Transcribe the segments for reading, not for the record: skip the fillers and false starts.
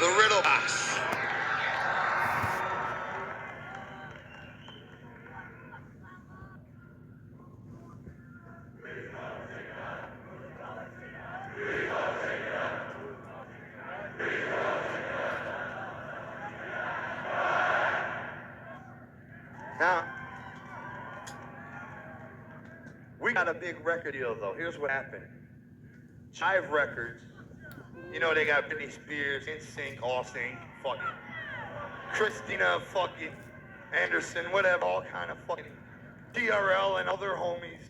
The Riddle Box. Now, we got a big record deal, though. Here's what happened. Jive Records, you know, they got Britney Spears, NSYNC, All-Sync, fucking Christina, fucking Anderson, whatever, all kind of fucking DRL and other homies.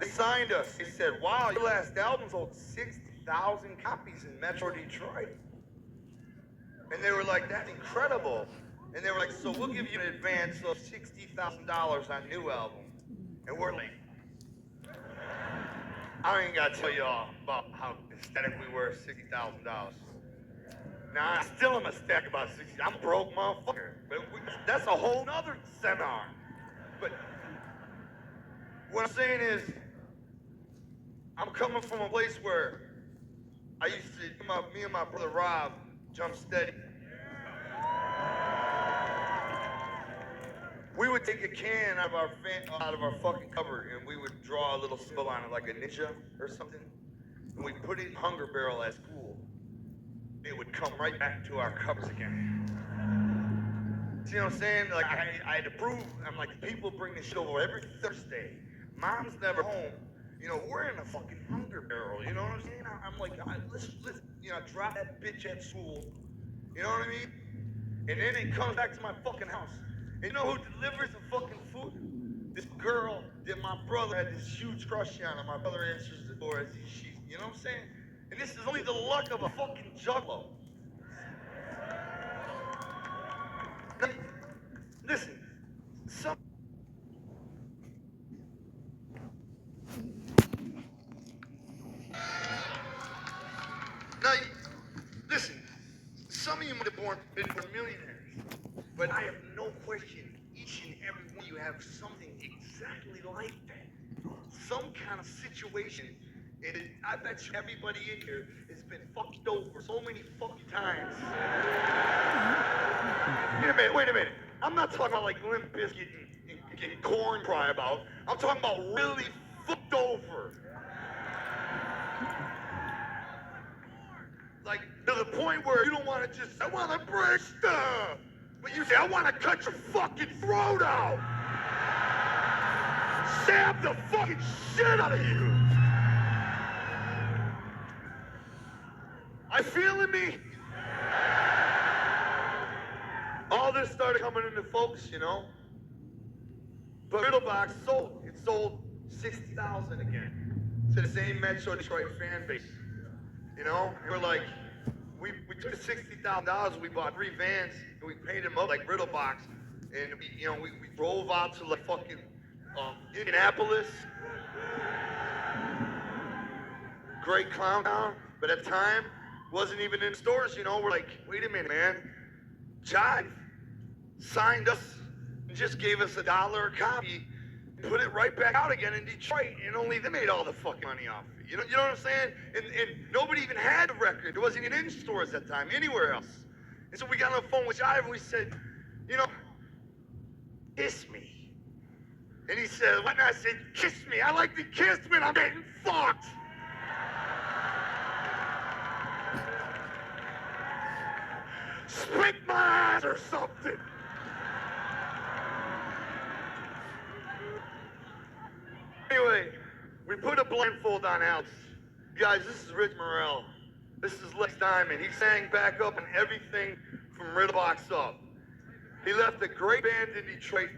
They signed us. They said, wow, your last album sold 60,000 copies in Metro Detroit. And they were like, that's incredible. And they were like, so we'll give you an advance of $60,000 on new album. And we're like, I ain't gotta tell y'all about how ecstatic we were, $60,000. Now, I still am ecstatic about 60. I'm broke, motherfucker. But that's a whole nother seminar. But what I'm saying is, I'm coming from a place where I used to, me and my brother Rob, Jump Steady. We would take a can out of our fucking cupboard and we would draw a little symbol on it like a ninja or something. And we'd put it in Hunger Barrel at school. It would come right back to our cupboards again. See what I'm saying? Like I had to prove, I'm like, people bring this shit over every Thursday. Mom's never home. You know, we're in a fucking Hunger Barrel, you know what I'm saying? I'm like, let's you know, drop that bitch at school. You know what I mean? And then it comes back to my fucking house. And you know who delivers the fucking food? This girl that my brother had this huge crush on, and my brother answers the door as she, you know what I'm saying? And this is only the luck of a fucking juggalo. Now, listen, listen, some of you might have been born millionaires, but I have no question, each and every one of you have something exactly like that. Some kind of situation, and I bet you everybody in here has been fucked over so many fucking times. Wait a minute. I'm not talking about like Limp Bizkit and Korn cry about. I'm talking about really fucked over. Like, to the point where you don't want to just, I want to break stuff. But you say, I want to cut your fucking throat out. Stab the fucking shit out of you. I feeling me? All this started coming into focus, you know? But Riddlebox sold. It sold 60,000 again to the same Metro Detroit fan base. You know? And we're like, we took $60,000, we bought 3 vans, and we painted them up like Riddlebox. And we drove out to like fucking Indianapolis. Great clown town, but at the time, wasn't even in stores, you know? We're like, wait a minute, man. Jive signed us and just gave us $1 a copy, put it right back out again in Detroit, and only they made all the fucking money off it. You know what I'm saying? And nobody even had a record. It wasn't even in stores at the time, anywhere else. And so we got on the phone with Jive and we said, you know, kiss me. And he said, what? And I said, kiss me. I like to kiss when I'm getting fucked. Spank my ass or something. Anyway, we put a blindfold on Alex. Guys, this is Rich Morel. This is Les Diamond. He sang back up and everything from Riddlebox up. He left a great band in Detroit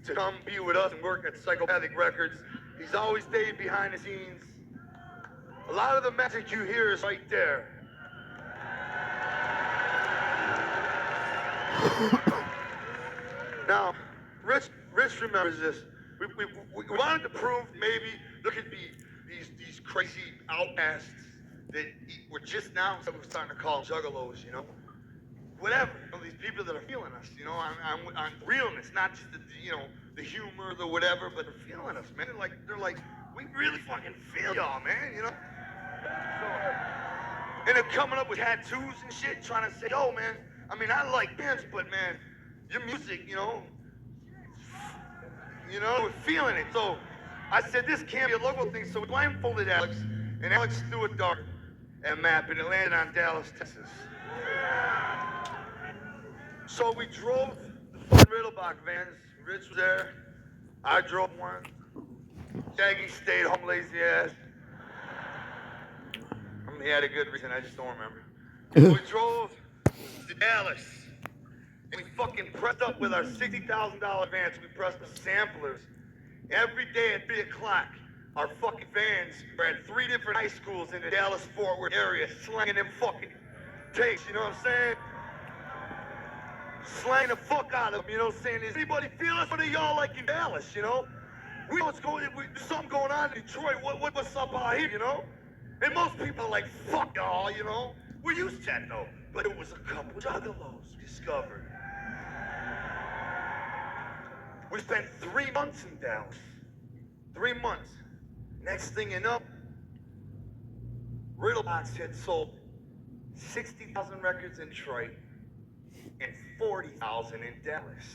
to come be with us and work at Psychopathic Records. He's always stayed behind the scenes. A lot of the message you hear is right there. Now, Rich remembers this. We wanted to prove maybe there could be these crazy outcasts that were just now we're starting to call juggalos, you know? Whatever, you know, these people that are feeling us, you know, on realness, not just the humor, the whatever, but they're feeling us, man. They're like, we really fucking feel y'all, man, you know? And they're coming up with tattoos and shit, trying to say, yo, man, I mean, I like dance, but man, your music, we're feeling it. So I said, this can't be a local thing. So we blindfolded Alex, and Alex threw a dart at a map, and it landed on Dallas, Texas. So we drove the fucking Riddlebach vans. Rich was there. I drove one. Shaggy stayed home, lazy ass. I mean, he had a good reason, I just don't remember. We drove to Dallas, and we fucking pressed up with our $60,000 vans. We pressed the samplers. Every day at 3 o'clock, our fucking vans were at 3 different high schools in the Dallas-Fort Worth area, slanging them fucking tapes, you know what I'm saying? Slang the fuck out of them, you know what I'm saying? Does anybody feel us? What are y'all like in Dallas, you know? We know what's going on, there's something going on in Detroit, what's up out here, you know? And most people are like, fuck y'all, you know? We're used to that though. But it was a couple juggalos we discovered. We spent 3 months in Dallas. 3 months. Next thing you know, Riddlebox had sold 60,000 records in Detroit and 40,000 in Dallas.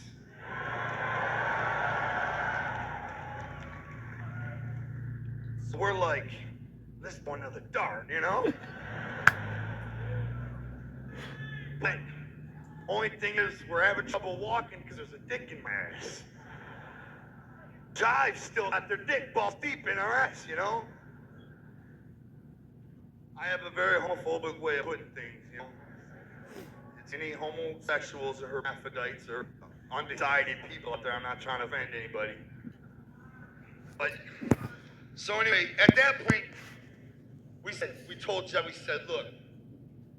So we're like, let's go another dart, you know? But only thing is, we're having trouble walking because there's a dick in my ass. Jive's still got their dick balls deep in our ass, you know? I have a very homophobic way of putting things, you know? It's any homosexuals or hermaphrodites or undecided people out there. I'm not trying to offend anybody. But, so anyway, at that point, we told Jeff, we said, look,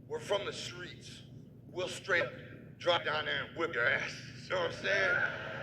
we're from the streets. We'll straight up drop down there and whip your ass. You know what I'm saying?